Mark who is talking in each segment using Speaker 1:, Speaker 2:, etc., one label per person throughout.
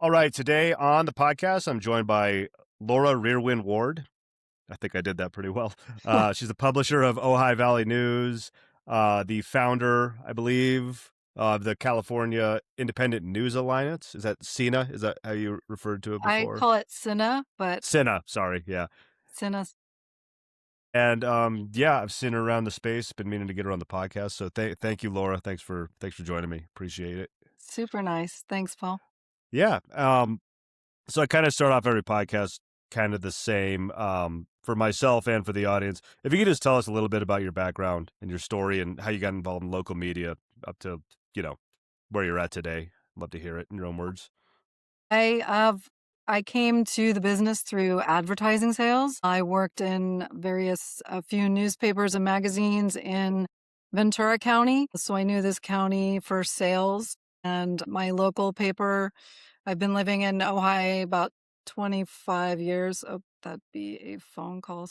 Speaker 1: All right, today on the podcast, I'm joined by Laura Rearwin Ward. I think I did that pretty well. She's the publisher of Ojai Valley News, the founder, I believe, of the California Independent News Alliance. Is that CINA? Is that how you referred to it
Speaker 2: I
Speaker 1: before?
Speaker 2: call it CINA, but
Speaker 1: CINA, sorry, yeah.
Speaker 2: CINA's
Speaker 1: And yeah, I've seen her around the space. Been meaning to get her on the podcast. So thank you, Laura. Thanks for joining me. Appreciate it.
Speaker 2: super nice. Thanks, Paul.
Speaker 1: Yeah. So I kind of start off every podcast kind of the same for myself and for the audience. If you could just tell us a little bit about your background and your story and how you got involved in local media up to, you know, where you're at today. Love to hear it in your own words.
Speaker 2: I have I came to the business through advertising sales. I worked in a few newspapers and magazines in Ventura County, so I knew this county for sales. And my local paper, I've been living in Ojai about 25 years. Oh, that'd be a phone call.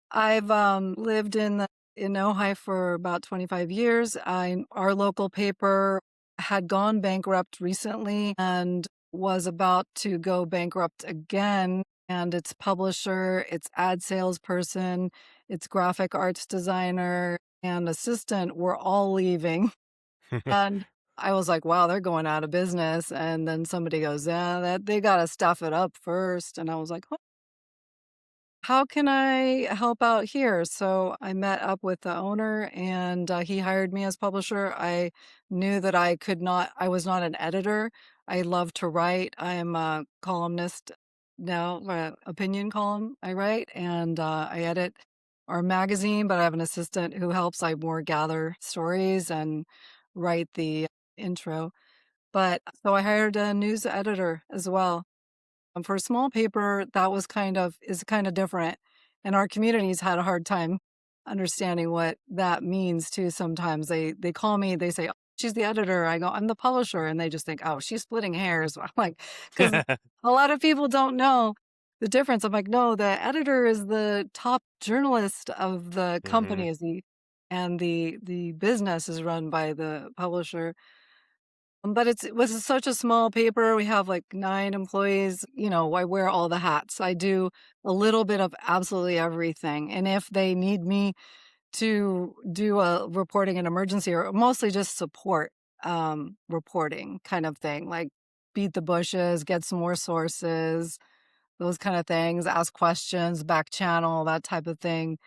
Speaker 2: I've lived in Ojai for about 25 years. Our local paper had gone bankrupt recently and was about to go bankrupt again. And its publisher, its ad salesperson, its graphic arts designer, and assistant were all leaving. And I was like, wow, they're going out of business. And then somebody goes, yeah, that they got to stuff it up first. And I was like, how can I help out here? So I met up with the owner and he hired me as publisher. I knew that I was not an editor. I love to write. I am a columnist now, opinion column I write, and I edit our magazine, but I have an assistant who helps. I more gather stories and write the intro. But so I hired a news editor as well. For a small paper, that is kind of different, and our communities had a hard time understanding what that means too. Sometimes they call me, they say, "Oh, she's the editor." I go, "I'm the publisher," and they just think, "Oh, she's splitting hairs." I'm like, because a lot of people don't know the difference. I'm like, no, the editor is the top journalist of the
Speaker 1: hmm
Speaker 2: company, and the business is run by the publisher. But it was such a small paper. We have like 9 employees. I wear all the hats. I do a little bit of absolutely everything. And if they need me to do a reporting an emergency or mostly just support reporting kind of thing, like beat the bushes, get some more sources, those kind of things, ask questions, back channel, that type of thing,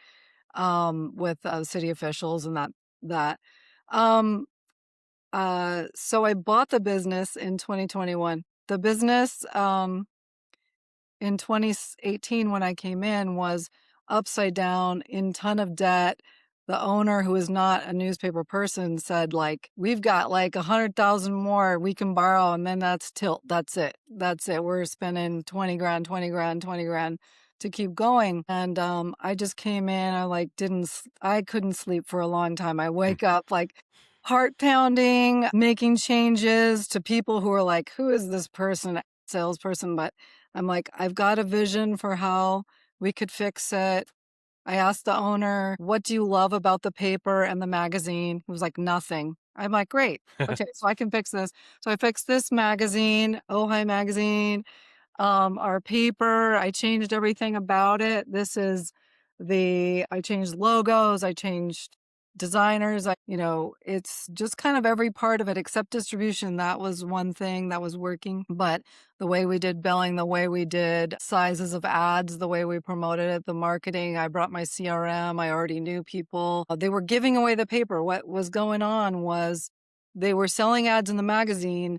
Speaker 2: with city officials and that. Um, so I bought the business in 2021. The business, in 2018 when I came in was upside down, in ton of debt. The owner, who is not a newspaper person, said, like, "We've got like 100,000 more we can borrow, and then that's tilt. That's it. That's it. We're spending 20 grand, 20 grand, 20 grand to keep going." And I just came in. I couldn't sleep for a long time. I wake up like heart pounding, making changes to people who are like, "Who is this person?" Salesperson, but I'm like, I've got a vision for how we could fix it. I asked the owner, "What do you love about the paper and the magazine?" He was like, "Nothing." I'm like, "Great. Okay, so I can fix this." So I fixed this magazine, Ojai magazine, our paper. I changed everything about it. I changed logos. I changed designers. It's just kind of every part of it except distribution. That was one thing that was working. But the way we did billing, the way we did sizes of ads, the way we promoted it, the marketing, I brought my CRM. I already knew people. They were giving away the paper. What was going on was they were selling ads in the magazine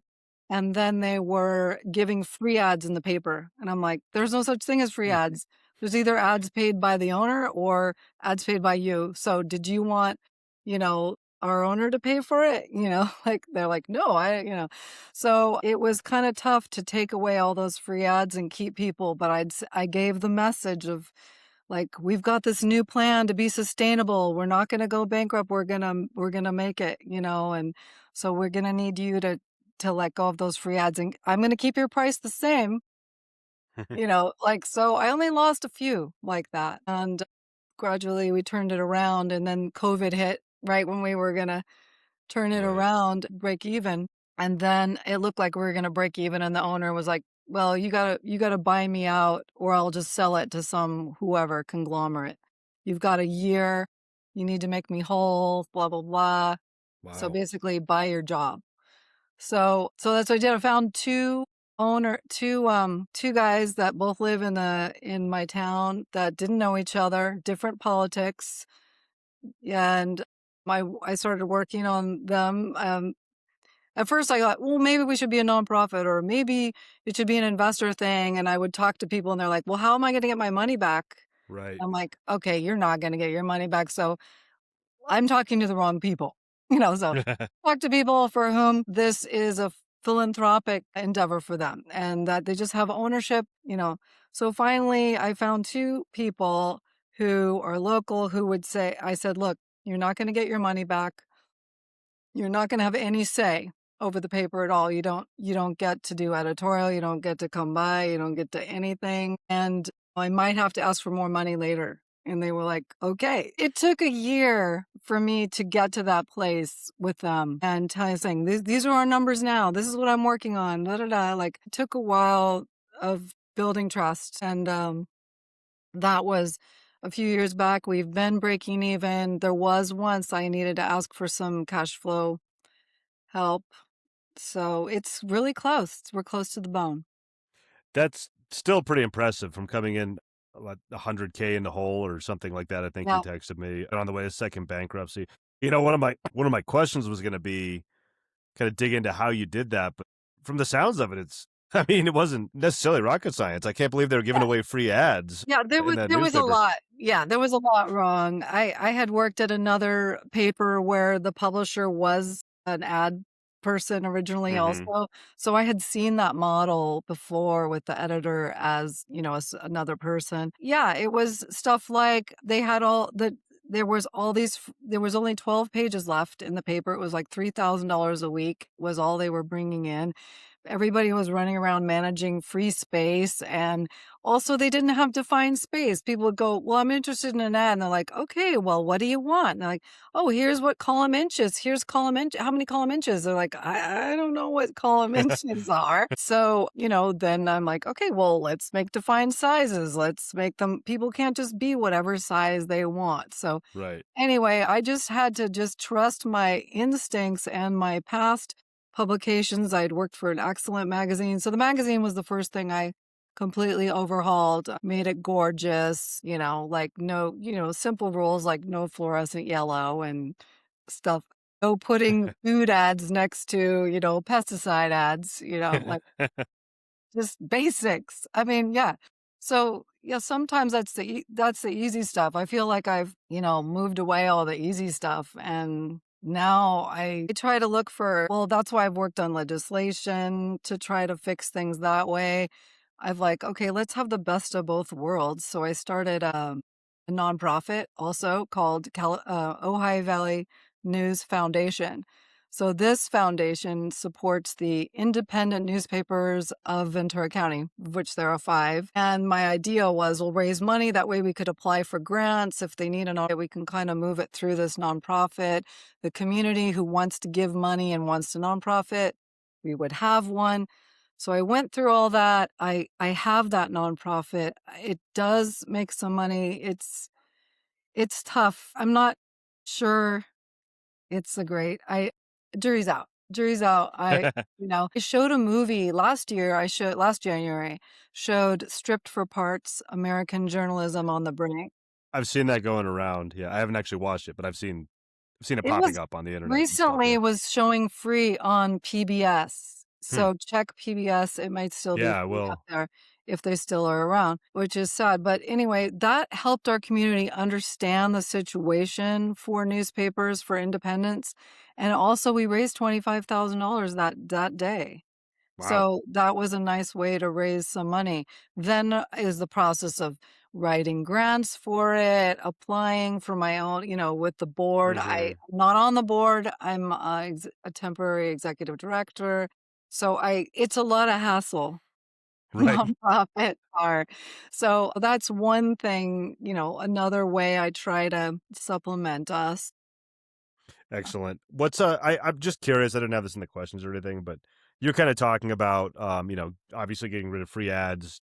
Speaker 2: and then they were giving free ads in the paper. And I'm like, there's no such thing as free ads. There's either ads paid by the owner or ads paid by you. So did you want, our owner to pay for it? Like they're like, no, So it was kind of tough to take away all those free ads and keep people. But I gave the message of, like, we've got this new plan to be sustainable. We're not going to go bankrupt. We're going to make it, and so we're going to need you to let go of those free ads, and I'm going to keep your price the same, like, so I only lost a few like that. And gradually we turned it around, and then COVID hit right when we were going to turn it around, break even. And then it looked like we were gonna break even, and the owner was like, "Well, you gotta buy me out, or I'll just sell it to some whoever conglomerate. You've got a year. You need to make me whole, blah, blah, blah. So
Speaker 1: Wow.
Speaker 2: basically, buy your job." So that's what I did. I found 2 guys that both live in my town that didn't know each other, different politics, and I started working on them. At first I thought, well, maybe we should be a nonprofit, or maybe it should be an investor thing. And I would talk to people and they're like, well, how am I going to get my money back?
Speaker 1: Right.
Speaker 2: I'm like, okay, you're not going to get your money back. So I'm talking to the wrong people, so talk to people for whom this is a philanthropic endeavor for them and that they just have ownership. So finally I found 2 people who are local who would say, I said, look, you're not going to get your money back. You're not gonna have any say over the paper at all. You don't get to do editorial, you don't get to come by, you don't get to anything, and I might have to ask for more money later. And they were like, "Okay." It took a year for me to get to that place with them and saying, "These are our numbers now. This is what I'm working on, da, da, da." Like, it took a while of building trust, and, that was a few years back. We've been breaking even. There was once I needed to ask for some cash flow help. So it's really close. We're close to the bone.
Speaker 1: That's still pretty impressive from coming in like 100K in the hole or something like that. I think you
Speaker 2: Yeah.
Speaker 1: texted me on the way to second bankruptcy. One of my questions was going to be kind of dig into how you did that, but from the sounds of it, it's I mean, it wasn't necessarily rocket science. I can't believe they were giving
Speaker 2: Yeah.
Speaker 1: away free ads
Speaker 2: Yeah,
Speaker 1: in that
Speaker 2: there was a
Speaker 1: newspaper.
Speaker 2: lot. Yeah, there was a lot wrong. I had worked at another paper where the publisher was an ad person originally
Speaker 1: Hmm.
Speaker 2: also. So I had seen that model before with the editor as, as another person. Yeah, it was stuff like they had all the there was only 12 pages left in the paper. It was like $3,000 a week was all they were bringing in. Everybody was running around managing free space, and also they didn't have defined space. People would go, "Well, I'm interested in an ad." And they're like, "Okay, well, what do you want?" And they're like, "Oh, here's what column inches. Here's column inch. How many column inches?" They're like, I don't know what column inches are." So, then I'm like, "Okay, well, let's make defined sizes. Let's make them, people can't just be whatever size they want." So
Speaker 1: Right.
Speaker 2: anyway, I just had to just trust my instincts and my past publications. I'd worked for an excellent magazine. So the magazine was the first thing I completely overhauled, made it gorgeous, like no, simple rules like no fluorescent yellow and stuff. No putting food ads next to, pesticide ads, like just basics. I mean, yeah. So, yeah, sometimes that's the easy stuff. I feel like I've, moved away all the easy stuff, and now I try to look for, well, that's why I've worked on legislation to try to fix things that way. I've like, okay, let's have the best of both worlds. So I started a nonprofit also called Ojai Valley News Foundation. So this foundation supports the independent newspapers of Ventura County, of which there are 5. And my idea was we'll raise money. That way we could apply for grants. If they need an audit, we can kind of move it through this nonprofit. The community who wants to give money and wants a nonprofit, we would have one. So I went through all that. I have that nonprofit. It does make some money. It's tough. I'm not sure it's a great I jury's out. Jury's out. I showed a movie last January, showed Stripped for Parts, American Journalism on the Brink.
Speaker 1: I've seen that going around. Yeah, I haven't actually watched it, but I've seen it
Speaker 2: It
Speaker 1: popping
Speaker 2: was
Speaker 1: up on the internet and stuff.
Speaker 2: recently
Speaker 1: Yeah.
Speaker 2: it was showing free on PBS.
Speaker 1: Hmm.
Speaker 2: So check PBS. It might still be
Speaker 1: Yeah, I
Speaker 2: free out
Speaker 1: will.
Speaker 2: there if they still are around, which is sad. But anyway, that helped our community understand the situation for newspapers, for independence. And also we raised $25,000 that day.
Speaker 1: Wow.
Speaker 2: So that was a nice way to raise some money. Then is the process of writing grants for it, applying for my own, with the board. I'm
Speaker 1: Hmm.
Speaker 2: not on the board. I'm a temporary executive director. So it's a lot of hassle.
Speaker 1: Right.
Speaker 2: Nonprofit are. So that's one thing, another way I try to supplement us.
Speaker 1: Excellent. What's I'm just curious. I didn't have this in the questions or anything, but you're kind of talking about obviously getting rid of free ads,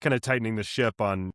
Speaker 1: kind of tightening the ship on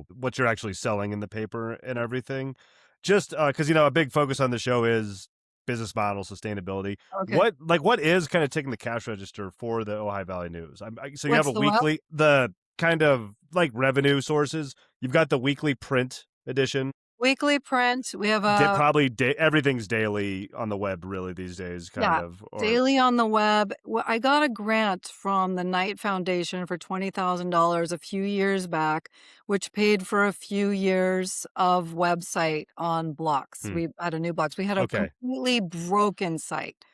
Speaker 1: what you're actually selling in the paper and everything. Just because a big focus on the show is business model sustainability.
Speaker 2: Okay.
Speaker 1: What is kind of taking the cash register for the Ojai Valley News? So you have
Speaker 2: What's
Speaker 1: a
Speaker 2: the what?
Speaker 1: weekly, the kind of like revenue sources. You've got the weekly print edition.
Speaker 2: Weekly print. We have a
Speaker 1: Probably everything's daily on the web really these days, kind
Speaker 2: yeah,
Speaker 1: of, or
Speaker 2: daily on the web. I got a grant from the Knight Foundation for $20,000 a few years back, which paid for a few years of website on blocks.
Speaker 1: hmm,
Speaker 2: We had a new blocks. We had a
Speaker 1: okay,
Speaker 2: completely broken site.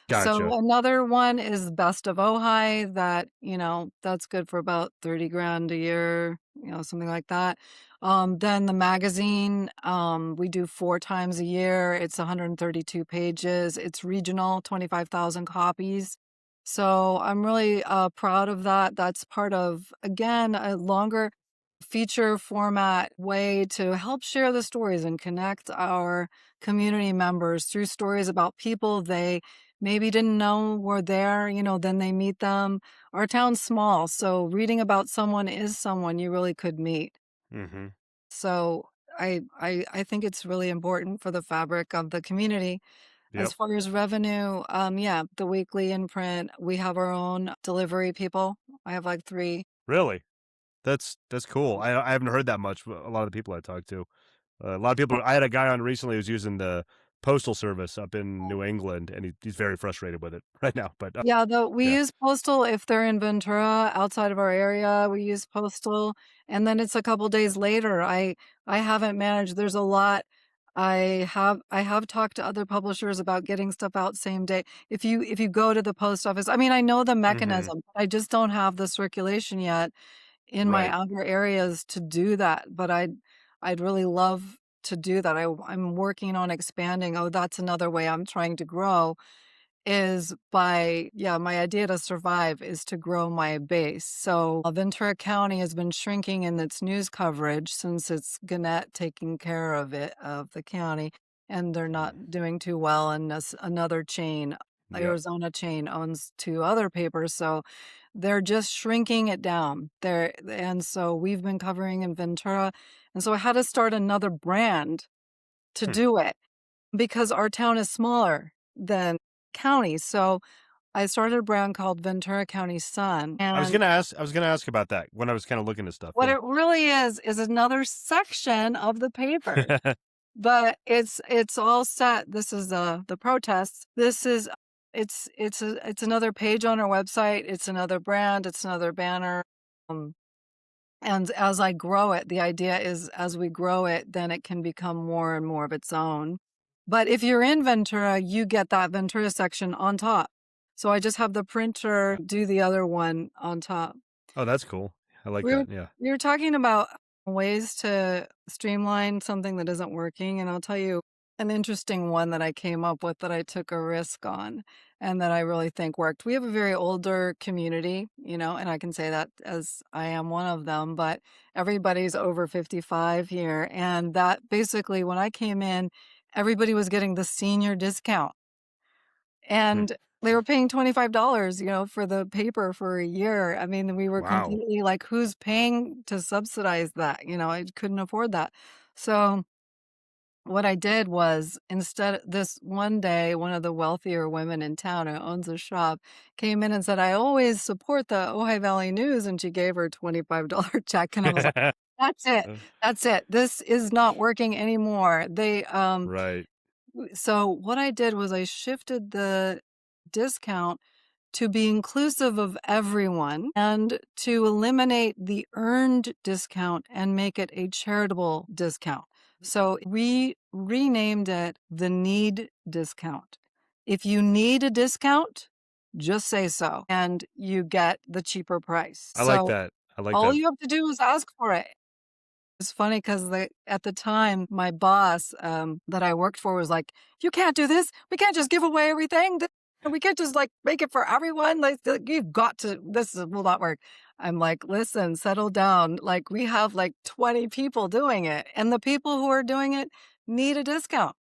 Speaker 1: gotcha.
Speaker 2: So another one is Best of Ojai that, that's good for about 30 grand a year, something like that. Then the magazine, we do 4 times a year. It's 132 pages. It's regional, 25,000 copies. So I'm really proud of that. That's part of, again, a longer feature format way to help share the stories and connect our community members through stories about people they maybe didn't know were there, then they meet them. Our town's small, so reading about someone is someone you really could meet.
Speaker 1: Hmm.
Speaker 2: So I think it's really important for the fabric of the community. As
Speaker 1: Yep.
Speaker 2: far as revenue, yeah, the weekly in print, we have our own delivery people. I have like 3.
Speaker 1: Really, that's cool. I haven't heard that much. A lot of the people I talked to, a lot of people. I had a guy on recently who's using the postal service up in New England, and he's very frustrated with it right now. But
Speaker 2: Yeah, though we
Speaker 1: yeah.
Speaker 2: use postal if they're in Ventura, outside of our area, we use postal, and then it's a couple days later. I haven't managed. There's a lot. I have talked to other publishers about getting stuff out same day. If you go to the post office, I mean, I know the
Speaker 1: Hmm.
Speaker 2: mechanism. I just don't have the circulation yet in my
Speaker 1: Right.
Speaker 2: outer areas to do that, but I'd really love to do that. I'm working on expanding. Oh, that's another way I'm trying to grow is by yeah, my idea to survive is to grow my base. So, Ventura County has been shrinking in its news coverage since it's Gannett taking care of it of the county, and they're not doing too well, and another chain,
Speaker 1: Yep.
Speaker 2: Arizona chain owns 2 other papers, so they're just shrinking it down. And so we've been covering in Ventura, and so I had to start another brand to
Speaker 1: Hmm.
Speaker 2: do it because our town is smaller than county. So I started a brand called Ventura County Sun. And
Speaker 1: I was gonna ask about that when I was kind of looking at stuff.
Speaker 2: what
Speaker 1: Yeah.
Speaker 2: it really is another section of the paper. But it's all set. This is the protests. This is it's another page on our website. It's another brand. It's another banner. Um, and as I grow it, the idea is as we grow it, then it can become more and more of its own. But if you're in Ventura, you get that Ventura section on top. So I just have the printer do the other one on top.
Speaker 1: Oh, that's cool. I like
Speaker 2: We were
Speaker 1: that. Yeah.
Speaker 2: we were talking about ways to streamline something that isn't working, and I'll tell you an interesting one that I came up with that I took a risk on and that I really think worked. We have a very older community, and I can say that as I am one of them, but everybody's over 55 here. And that basically, when I came in, everybody was getting the senior discount.
Speaker 1: Hmm.
Speaker 2: And they were paying $25, for the paper for a year. I mean, we were
Speaker 1: Wow.
Speaker 2: completely like, who's paying to subsidize that? I couldn't afford that. So what I did was instead this one day, one of the wealthier women in town who owns a shop came in and said, I always support the Ojai Valley News. And she gave her a $25 check. And I was like, that's it. That's it. This is not working anymore.
Speaker 1: Right.
Speaker 2: So what I did was I shifted the discount to be inclusive of everyone and to eliminate the earned discount and make it a charitable discount. So we renamed it the need discount. If you need a discount, just say so and you get the cheaper price.
Speaker 1: I like
Speaker 2: So
Speaker 1: that. I like
Speaker 2: all
Speaker 1: that.
Speaker 2: you have to do is ask for it. It's funny because at the time, my boss that I worked for was like, "You can't do this. We can't just give away everything. We can't just like make it for everyone. Like, you've got to. Will not work." I'm like, "Listen, settle down. Like we have like 20 people doing it, and the people who are doing it need a discount."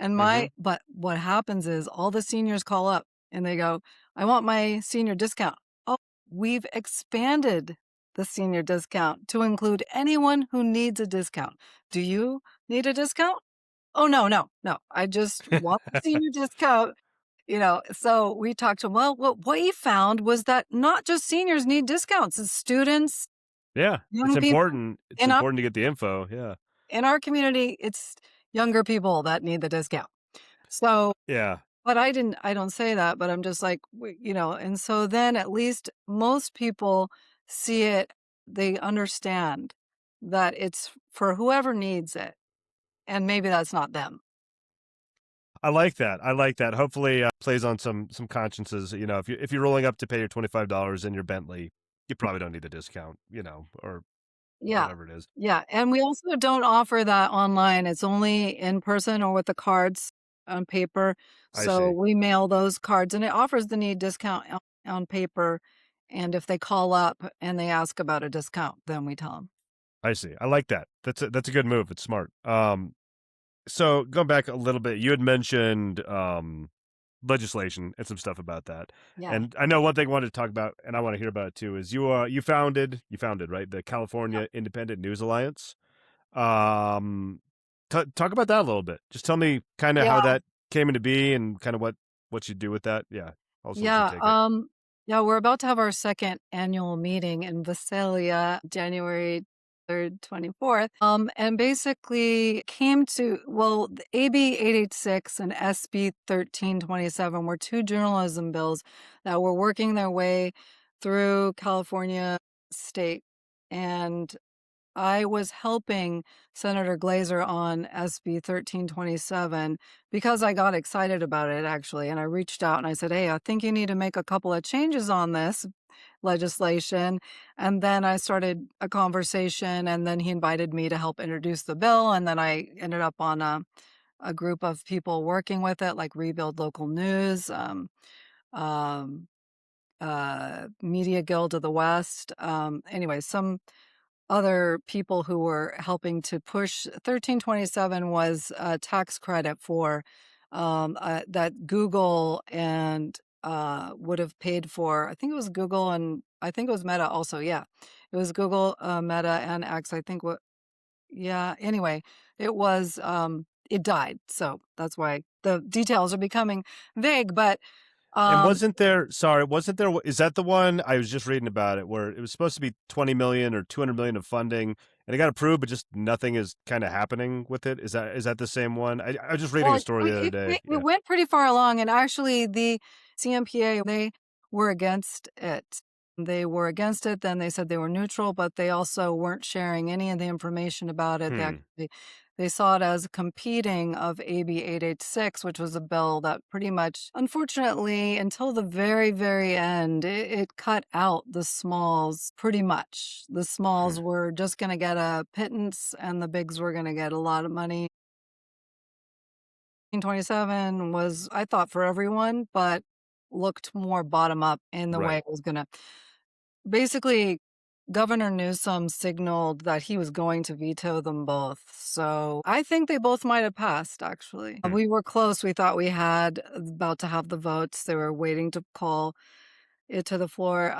Speaker 2: And
Speaker 1: Hmm.
Speaker 2: but what happens is all the seniors call up and they go, I want my senior discount. Oh, we've expanded the senior discount to include anyone who needs a discount. Do you need a discount? Oh, no, no, no. I just want the senior discount. So we talked to him. Well, what he found was that not just seniors need discounts, it's students,
Speaker 1: Yeah, it's
Speaker 2: young people.
Speaker 1: important. It's
Speaker 2: In our
Speaker 1: important to get the info. Yeah,
Speaker 2: in our community, it's younger people that need the discount. So,
Speaker 1: yeah.
Speaker 2: but I don't say that, but I'm just like, and so then at least most people see it, they understand that it's for whoever needs it, and maybe that's not them.
Speaker 1: I like that. I like that. Hopefully, plays on some consciences. If you're rolling up to pay your $25 in your Bentley, you probably don't need the discount. Or
Speaker 2: Yeah.
Speaker 1: whatever it is.
Speaker 2: Yeah, and we also don't offer that online. It's only in person or with the cards on paper.
Speaker 1: I
Speaker 2: So
Speaker 1: see.
Speaker 2: we mail those cards and it offers the need discount on paper. And if they call up and they ask about a discount, then we tell them.
Speaker 1: I see. I like that. That's a good move. It's smart. So going back a little bit, you had mentioned legislation and some stuff about that.
Speaker 2: Yeah.
Speaker 1: And I know one thing I wanted to talk about, and I want to hear about it too, is you founded right the
Speaker 2: Yeah.
Speaker 1: California Independent News Alliance. Um, talk about that a little bit. Just tell me kind of how
Speaker 2: Yeah.
Speaker 1: that came into be and kind of what you do with that. Yeah, also let you
Speaker 2: Yeah.
Speaker 1: take it.
Speaker 2: Yeah, we're about to have our second annual meeting in Visalia, January 3rd, 24th. And basically came to, well, the AB 886 and SB 1327 were two journalism bills that were working their way through California state. And I was helping Senator Glazer on SB 1327 because I got excited about it actually. And I reached out and I said, hey, I think you need to make a couple of changes on this legislation. And then I started a conversation and then he invited me to help introduce the bill. And then I ended up on a group of people working with it, like Rebuild Local News, um, Media Guild of the West. Anyway, some other people who were helping to push 1327 was a tax credit for that Google and would have paid for. I think it was Google and I think it was Meta also. Yeah, it was Google, Meta, and X. I think what. Yeah. Anyway, it was. It died, so that's why the details are becoming vague. But
Speaker 1: And
Speaker 2: um,
Speaker 1: wasn't there, is that the one I was just reading about it where it was supposed to be 20 million or 200 million of funding and it got approved, but just nothing is kind of happening with it? Is that the same one? I was just reading
Speaker 2: Well,
Speaker 1: a story the other
Speaker 2: it
Speaker 1: day.
Speaker 2: it
Speaker 1: Yeah.
Speaker 2: it went pretty far along, and actually the CMPA, they were against it. They were against it, then they said they were neutral, but they also weren't sharing any of the information about it.
Speaker 1: Hmm.
Speaker 2: They saw it as competing of AB 886, which was a bill that pretty much, unfortunately, until the very, very end, it cut out the smalls pretty much. The smalls
Speaker 1: Hmm.
Speaker 2: were just gonna get a pittance, and the bigs were gonna get a lot of money. 27 was, I thought, for everyone, but looked more bottom up in the way
Speaker 1: Right.
Speaker 2: it was gonna basically, Governor Newsom signaled that he was going to veto them both. So I think they both might have passed, actually.
Speaker 1: Hmm.
Speaker 2: We were close. We thought we had about to have the votes. They were waiting to call it to the floor.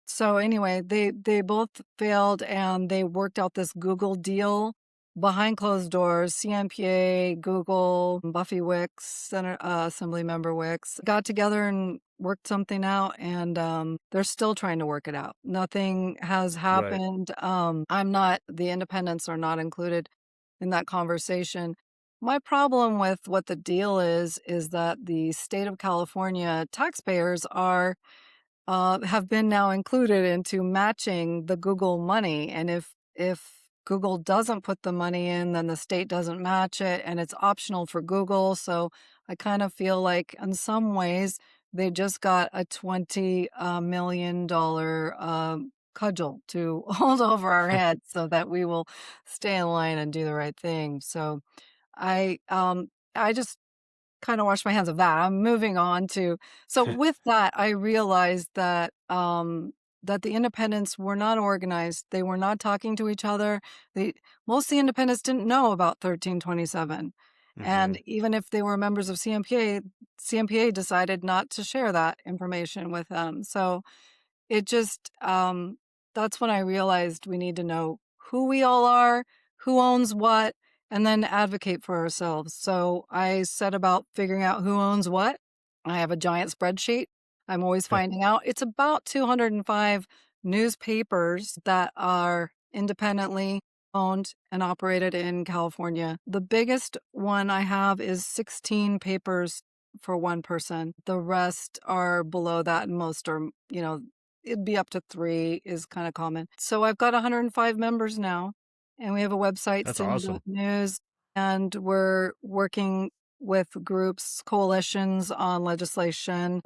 Speaker 2: So anyway, they both failed and they worked out this Google deal behind closed doors. CMPA, Google, Buffy Wicks, Assembly Member Wicks got together and worked something out, and they're still trying to work it out. Nothing has
Speaker 1: Right.
Speaker 2: happened. The independents are not included in that conversation. My problem with what the deal is that the state of California taxpayers have been now included into matching the Google money. And if Google doesn't put the money in, then the state doesn't match it, and it's optional for Google. So I kind of feel like, in some ways, they just got a $20 million cudgel to hold over our heads so that we will stay in line and do the right thing. So I just kind of wash my hands of that. I'm moving on to, so with that, I realized that that the independents were not organized. They were not talking to each other. They Most of the independents didn't know about 1327. And
Speaker 1: Mhm.
Speaker 2: even if they were members of CMPA, CMPA decided not to share that information with them. So it just, that's when I realized we need to know who we all are, who owns what, and then advocate for ourselves. So I set about figuring out who owns what. I have a giant spreadsheet. I'm always finding out. It's about 205 newspapers that are independently owned and operated in California. The biggest one I have is 16 papers for one person. The rest are below that, and most are, it'd be up to 3 is kinda common. So I've got 105 members now, and we have a website,
Speaker 1: That's awesome.
Speaker 2: CINA.news, and we're working with groups, coalitions on legislation.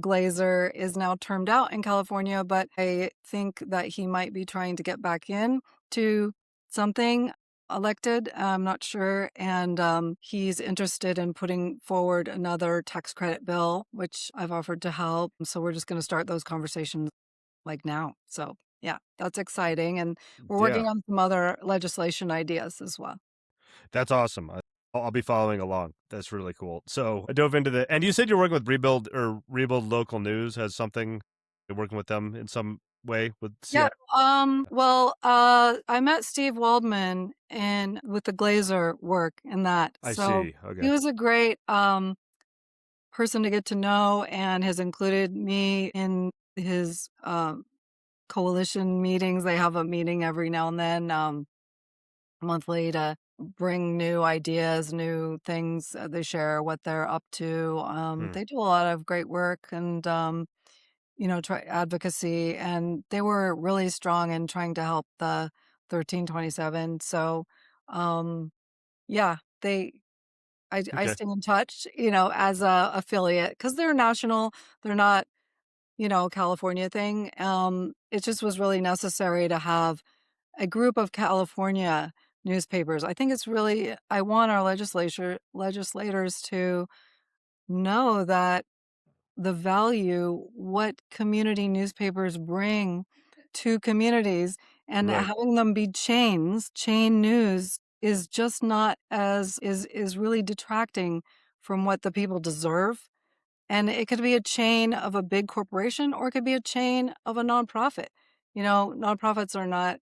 Speaker 2: Glazer is now termed out in California, but I think that he might be trying to get back in to something elected. I'm not sure. And he's interested in putting forward another tax credit bill, which I've offered to help. So we're just going to start those conversations like now. So yeah, that's exciting. And we're
Speaker 1: Yeah,
Speaker 2: working on some other legislation ideas as well.
Speaker 1: that's awesome. I'll be following along. That's really cool. So I dove into and you said you're working with Rebuild Local News has something. You're working with them in some way with
Speaker 2: Yeah.
Speaker 1: CI.
Speaker 2: Well, I met Steve Waldman and with the Glazer work and that.
Speaker 1: I
Speaker 2: So
Speaker 1: see.
Speaker 2: he
Speaker 1: Okay.
Speaker 2: was a great person to get to know and has included me in his coalition meetings. They have a meeting every now and then, monthly, to bring new ideas, new things. They share what they're up to.
Speaker 1: Hmm.
Speaker 2: They do a lot of great work and, try advocacy. And they were really strong in trying to help the 1327. So, yeah, I
Speaker 1: Okay.
Speaker 2: stay in touch, as a affiliate because they're national. They're not, California thing. It just was really necessary to have a group of California newspapers. I think it's really I want our legislators to know that the value what community newspapers bring to communities and
Speaker 1: Right.
Speaker 2: having them be chain news is just not as is really detracting from what the people deserve, and it could be a chain of a big corporation or it could be a chain of a nonprofit. Nonprofits are not,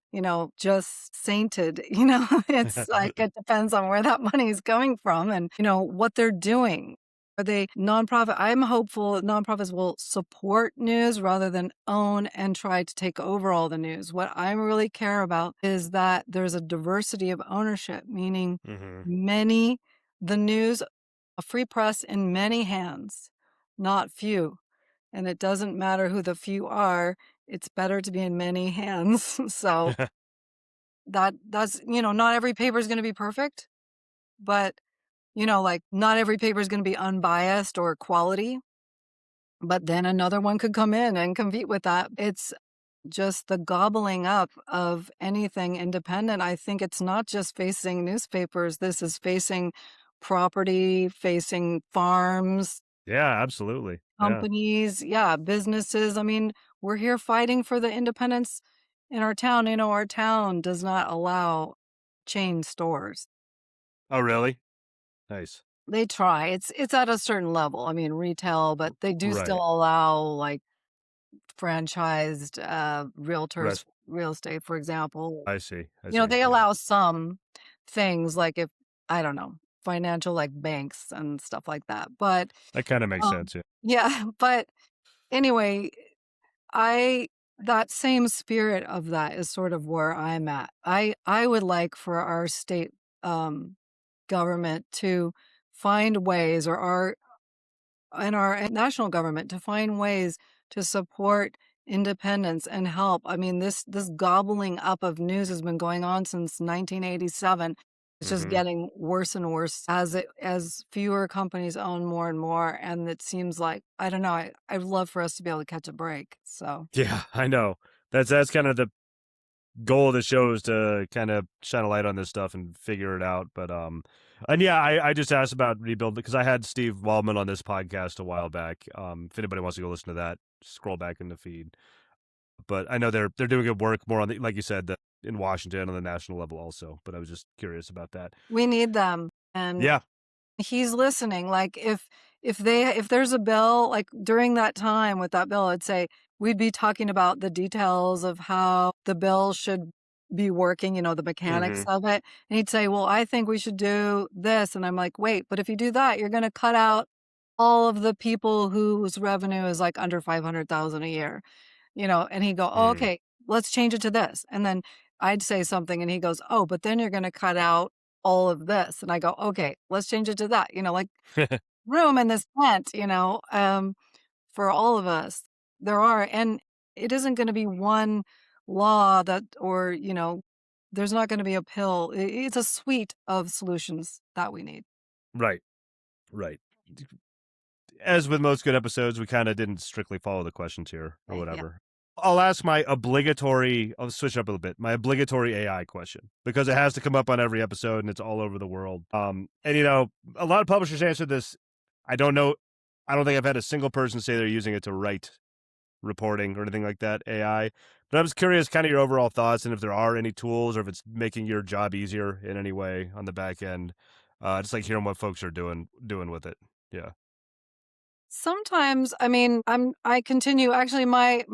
Speaker 2: just sainted, it's like it depends on where that money is coming from and, what they're doing. Are they nonprofit? I'm hopeful that nonprofits will support news rather than own and try to take over all the news. What I really care about is that there's a diversity of ownership, meaning
Speaker 1: Hmm.
Speaker 2: many, the news, a free press in many hands, not few. And it doesn't matter who the few are, it's better to be in many hands. So not every paper is going to be perfect, but like not every paper is going to be unbiased or quality, but then another one could come in and compete with that. It's just the gobbling up of anything independent. I think it's not just facing newspapers. This is facing property, facing farms,
Speaker 1: Yeah, absolutely. Yeah.
Speaker 2: companies, yeah, businesses. I mean, we're here fighting for the independence in our town. Our town does not allow chain stores.
Speaker 1: Oh, really? Nice.
Speaker 2: They try. It's at a certain level. I mean, retail, but they do still
Speaker 1: Right.
Speaker 2: allow like franchised realtors,
Speaker 1: Rest.
Speaker 2: real estate, for example.
Speaker 1: I see. I see.
Speaker 2: They
Speaker 1: Yeah.
Speaker 2: allow some things like if I don't know, financial like banks and stuff like that. But
Speaker 1: That kind of makes
Speaker 2: um
Speaker 1: sense. Yeah.
Speaker 2: yeah, but anyway, I that same spirit of that is sort of where I'm at. I would like for our state um government to find ways or our national government to find ways to support independence and help. I mean, this gobbling up of news has been going on since 1987. It's just
Speaker 1: Hmm.
Speaker 2: getting worse and worse as fewer companies own more and more, and it seems like I don't know. I'd love for us to be able to catch a break. So
Speaker 1: Yeah, I know. That's kind of the goal of the show is to kind of shine a light on this stuff and figure it out. But and yeah, I just asked about Rebuild because I had Steve Waldman on this podcast a while back. If anybody wants to go listen to that, scroll back in the feed. But I know they're doing good work more on the like you said in Washington on the national level also. But I was just curious about that.
Speaker 2: we need them. And
Speaker 1: Yeah.
Speaker 2: he's listening. Like if there's a bill, like during that time with that bill, I'd say we'd be talking about the details of how the bill should be working, the mechanics
Speaker 1: Mhm.
Speaker 2: of it. And he'd say, "Well, I think we should do this." And I'm like, "Wait, but if you do that, you're gonna cut out all of the people whose revenue is like under 500,000 a year." And he'd go, "Oh,
Speaker 1: Mm.
Speaker 2: okay, let's change it to this." And then I'd say something and he goes, "Oh, but then you're gonna cut out all of this." And I go, "Okay, let's change it to that." Like room in this tent, for all of us. There are, and it isn't gonna be one law that or, there's not gonna be a pill. It's a suite of solutions that we need.
Speaker 1: Right. Right. As with most good episodes, we kinda didn't strictly follow the questions here or
Speaker 2: Yeah.
Speaker 1: whatever. I'll ask my obligatory I'll switch up a little bit, my obligatory AI question, because it has to come up on every episode and it's all over the world. And, a lot of publishers answer this. I don't know I don't think I've had a single person say they're using it to write reporting or anything like that, AI. But I was curious kinda your overall thoughts and if there are any tools or if it's making your job easier in any way on the back end. Just like hearing what folks are doing with it. Yeah.
Speaker 2: Sometimes, I mean, I continue actually my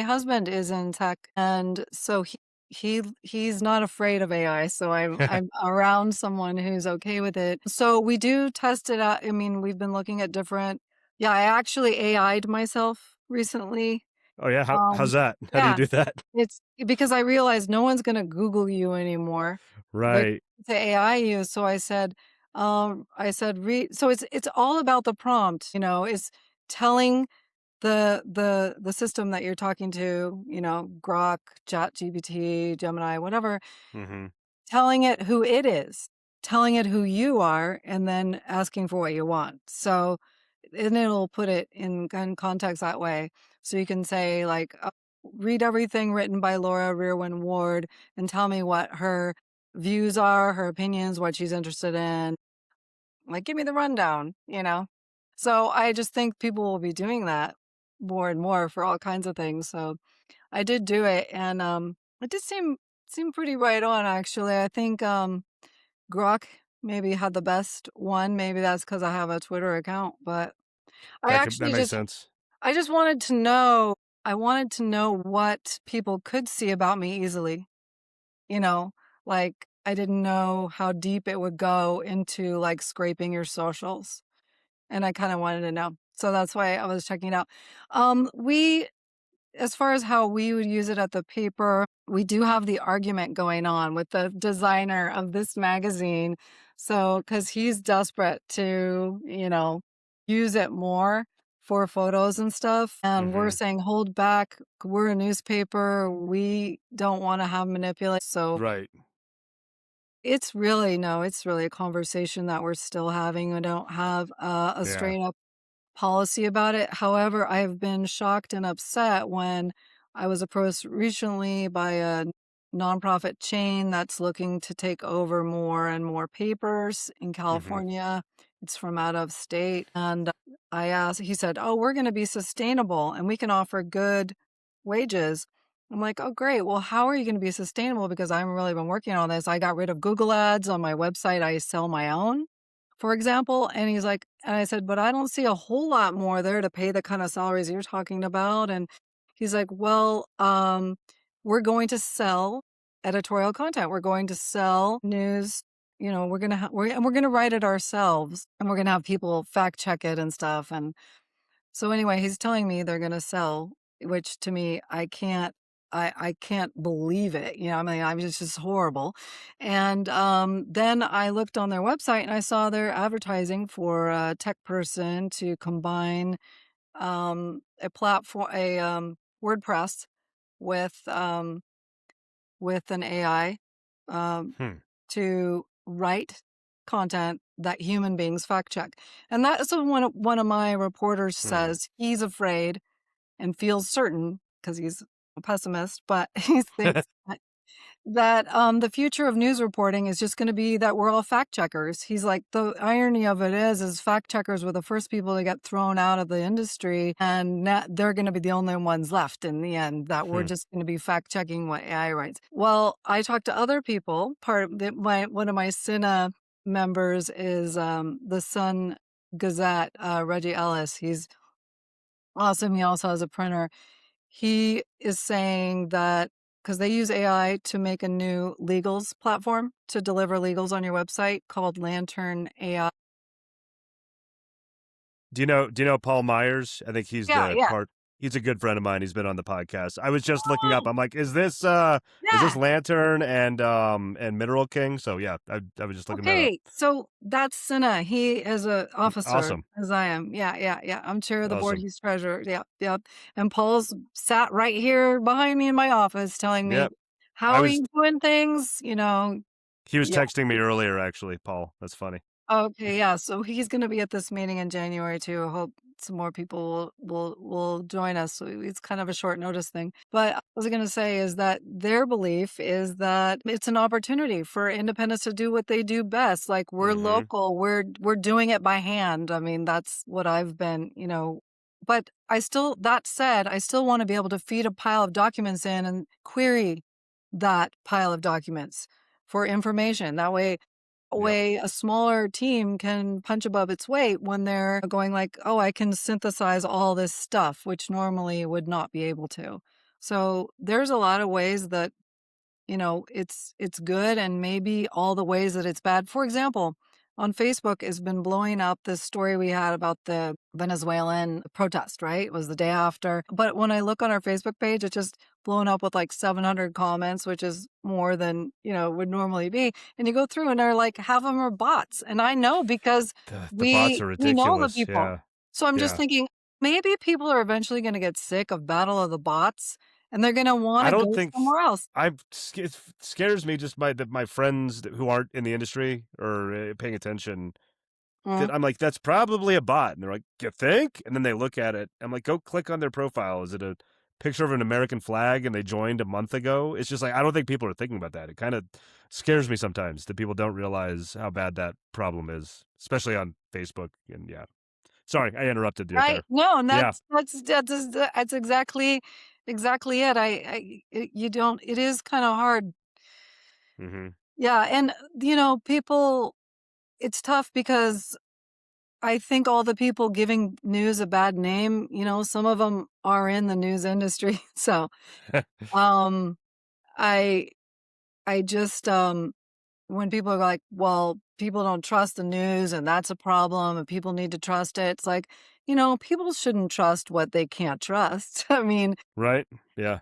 Speaker 2: husband is in tech and so he's not afraid of AI, so I'm around someone who's okay with it. So we do test it out. I mean, we've been looking at different. Yeah, I actually AI'd myself recently.
Speaker 1: Oh, yeah? How's
Speaker 2: Um
Speaker 1: that? How do you
Speaker 2: yeah,
Speaker 1: do that?
Speaker 2: it's because I realized no one's going to Google you anymore. They're
Speaker 1: Right.
Speaker 2: to AI you. So I said, read. So it's all about the prompt. It's telling the system that you're talking to. Grok, ChatGPT, Gemini, whatever.
Speaker 1: Mhm.
Speaker 2: Telling it who it is, telling it who you are, and then asking for what you want. So, and it'll put it in context that way. So you can say like, read everything written by Laura Rearwin Ward and tell me what her views are, her opinions, what she's interested in. Like, give me the rundown. So I just think people will be doing that more and more for all kinds of things. So I did do it, and it did seem pretty right on actually. I think Grok maybe had the best one. Maybe that's because I have a Twitter account, but I
Speaker 1: That
Speaker 2: actually
Speaker 1: makes
Speaker 2: just
Speaker 1: sense.
Speaker 2: I just wanted to know. I wanted to know what people could see about me easily. You know, like I didn't know how deep it would go into like scraping your socials, and I kind of wanted to know. So that's why I was checking it out. We As far as how we would use it at the paper, we do have the argument going on with the designer of this magazine. So, because he's desperate to, use it more for photos and stuff. And we're
Speaker 1: Mhm.
Speaker 2: saying, hold back. We're a newspaper. We don't want to have manipulate. So
Speaker 1: Right.
Speaker 2: it's really, no, it's really a conversation that we're still having. We don't have a
Speaker 1: Yeah.
Speaker 2: straight up policy about it. However, I've been shocked and upset when I was approached recently by a nonprofit chain that's looking to take over more and more papers in
Speaker 1: Mhm.
Speaker 2: California. It's from out of state. And he said, "Oh, we're going to be sustainable and we can offer good wages." I'm like, "Oh, great. Well, how are you going to be sustainable? Because I haven't really been working on this. I got rid of Google ads on my website. I sell my own, for example." And he's like, and I said, "But I don't see a whole lot more there to pay the kind of salaries you're talking about." And he's like, "Well, we're going to sell editorial content. We're going to sell news. We're going to write it ourselves and we're going to have people fact check it and stuff." And so anyway, he's telling me they're going to sell, which to me, I can't believe it. I mean, it's just horrible. And then I looked on their website and I saw they're advertising for a tech person to combine a platform, WordPress with an AI um,
Speaker 1: Hmm.
Speaker 2: to write content that human beings fact check. And that's what one of my reporters
Speaker 1: Hmm.
Speaker 2: says. He's afraid and feels certain because he's a pessimist, but he thinks that the future of news reporting is just going to be that we're all fact checkers. He's like, the irony of it is fact checkers were the first people to get thrown out of the industry, and they're going to be the only ones left in the end. That we're
Speaker 1: Hmm.
Speaker 2: just going to be fact checking what AI writes. Well, I talked to other people. Part of one of my CINA members is the Sun Gazette, Reggie Ellis. He's awesome. He also has a printer. He is saying that because they use AI to make a new legals platform to deliver legals on your website called Lantern AI.
Speaker 1: Do you know Paul Myers? I think he's
Speaker 2: Yeah,
Speaker 1: the
Speaker 2: yeah.
Speaker 1: part he's a good friend of mine. He's been on the podcast. I was just looking up.
Speaker 2: Oh,
Speaker 1: I'm like, is this
Speaker 2: yeah.
Speaker 1: Lantern and Mineral King? So yeah, I was just looking that up.
Speaker 2: Okay, so that's CINA. He is a officer,
Speaker 1: Awesome.
Speaker 2: as I am. Yeah, yeah, yeah. I'm chair of the board.
Speaker 1: Awesome.
Speaker 2: He's treasurer. Yeah, yeah. And Paul's sat right here behind me in my office, telling me
Speaker 1: Yep.
Speaker 2: how
Speaker 1: I
Speaker 2: are
Speaker 1: was
Speaker 2: you doing things.
Speaker 1: he was
Speaker 2: Yeah.
Speaker 1: texting me earlier actually, Paul. That's funny.
Speaker 2: Okay, yeah, so he's gonna be at this meeting in January too. I hope some more people will join us. So it's kind of a short notice thing. But what I was gonna say is that their belief is that it's an opportunity for independents to do what they do best. Like we're
Speaker 1: Mhm.
Speaker 2: local, we're doing it by hand. I mean, that's what I've been. But that said, I still want to be able to feed a pile of documents in and query that pile of documents for information. That way
Speaker 1: Yep.
Speaker 2: a smaller team can punch above its weight when they're going like, "Oh, I can synthesize all this stuff," which normally would not be able to. So, there's a lot of ways that it's good and maybe all the ways that it's bad. For example, on Facebook has been blowing up this story we had about the Venezuelan protest, right? It was the day after. But when I look on our Facebook page, it's just blown up with like 700 comments, which is more than would normally be. And you go through and they're like half of them are bots. And I know because
Speaker 1: The bots
Speaker 2: we
Speaker 1: are
Speaker 2: we know the
Speaker 1: ridiculous.
Speaker 2: people.
Speaker 1: Yeah.
Speaker 2: So I'm just
Speaker 1: Yeah.
Speaker 2: thinking maybe people are eventually going to get sick of Battle of the Bots and they're gonna
Speaker 1: I
Speaker 2: wanna
Speaker 1: don't
Speaker 2: go
Speaker 1: think
Speaker 2: somewhere else.
Speaker 1: it scares me just my friends who aren't in the industry or paying attention.
Speaker 2: Mm.
Speaker 1: That I'm like, that's probably a bot, and they're like, you think? And then they look at it. I'm like, go click on their profile. Is it a picture of an American flag and they joined a month ago? It's just like I don't think people are thinking about that. It kind of scares me sometimes that people don't realize how bad that problem is, especially on Facebook. And yeah, sorry, I interrupted you
Speaker 2: Right?
Speaker 1: there.
Speaker 2: No, and
Speaker 1: Yeah.
Speaker 2: that's exactly it. You don't it is kinda hard.
Speaker 1: Hmm.
Speaker 2: Yeah, and, people it's tough because I think all the people giving news a bad name, some of them are in the news industry. So, um, I I just, when people are like, "Well, people don't trust the news and that's a problem and people need to trust it." It's like, people shouldn't trust what they can't trust. I mean,
Speaker 1: Right. Yeah.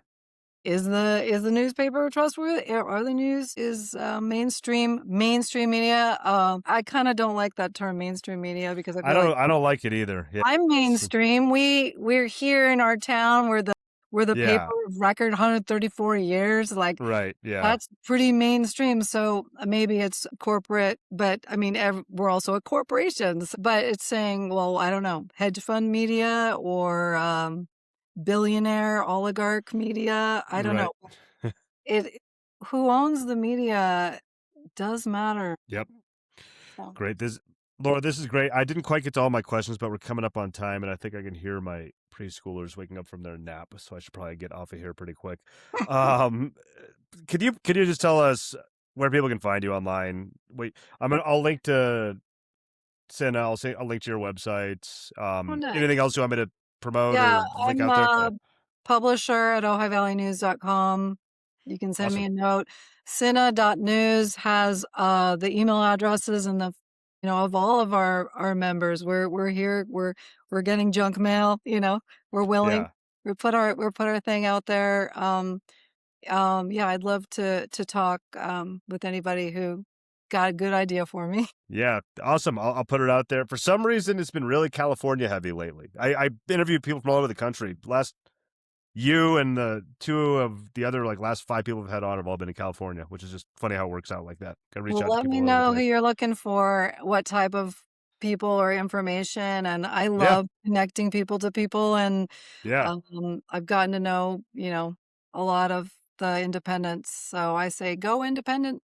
Speaker 2: is the newspaper trustworthy? Are the news is mainstream media? I kind of don't like that term mainstream media because I
Speaker 1: I
Speaker 2: feel like
Speaker 1: don't. I don't like it either. Yeah.
Speaker 2: I'm mainstream. We're here in our town. We're the paper
Speaker 1: Yeah.
Speaker 2: of record 134 years. Like
Speaker 1: Right. Yeah.
Speaker 2: that's pretty mainstream. So maybe it's corporate, but I mean, we're also a corporations. But it's saying, well, I don't know, hedge fund media or billionaire oligarch media. I don't
Speaker 1: Right.
Speaker 2: know. It who owns the media does matter.
Speaker 1: Yep.
Speaker 2: So
Speaker 1: Great. Laura, this is great. I didn't quite get to all my questions, but we're coming up on time, and I think I can hear my preschoolers waking up from their nap, so I should probably get off of here pretty quick. Um, could you just tell us where people can find you online? Wait, I'll link to CINA. I'll link to your website.
Speaker 2: oh,
Speaker 1: Anything
Speaker 2: nice.
Speaker 1: else you want me to promote
Speaker 2: Yeah,
Speaker 1: or link
Speaker 2: I'm
Speaker 1: out there? Yeah.
Speaker 2: a publisher at ohighvalleynews.com. You can send me
Speaker 1: Awesome.
Speaker 2: a note. Cinna.news has the email addresses and of all of our members. We're here. We're getting junk mail. We're willing.
Speaker 1: Yeah.
Speaker 2: We put our thing out there. Yeah, I'd love to talk with anybody who got a good idea for me.
Speaker 1: Yeah, awesome. I'll put it out there. For some reason, it's been really California heavy lately. I interviewed people from all over the country. You and the two of the other like last five people I've had on have all been in California, which is just funny how it works out like that. Got to reach
Speaker 2: Well,
Speaker 1: out to
Speaker 2: let
Speaker 1: people
Speaker 2: me
Speaker 1: all over the
Speaker 2: know who
Speaker 1: place.
Speaker 2: you're looking for, what type of people or information, and I
Speaker 1: Yeah,
Speaker 2: love connecting people to people, and,
Speaker 1: yeah,
Speaker 2: I've gotten to know a lot of the independents, so I say, "Go independent."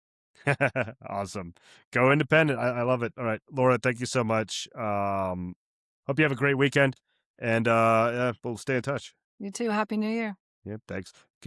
Speaker 1: awesome. Go independent. I love it. All right, Laura, thank you so much. Hope you have a great weekend, and yeah, we'll stay in touch.
Speaker 2: You too, happy New Year.
Speaker 1: Yeah, thanks.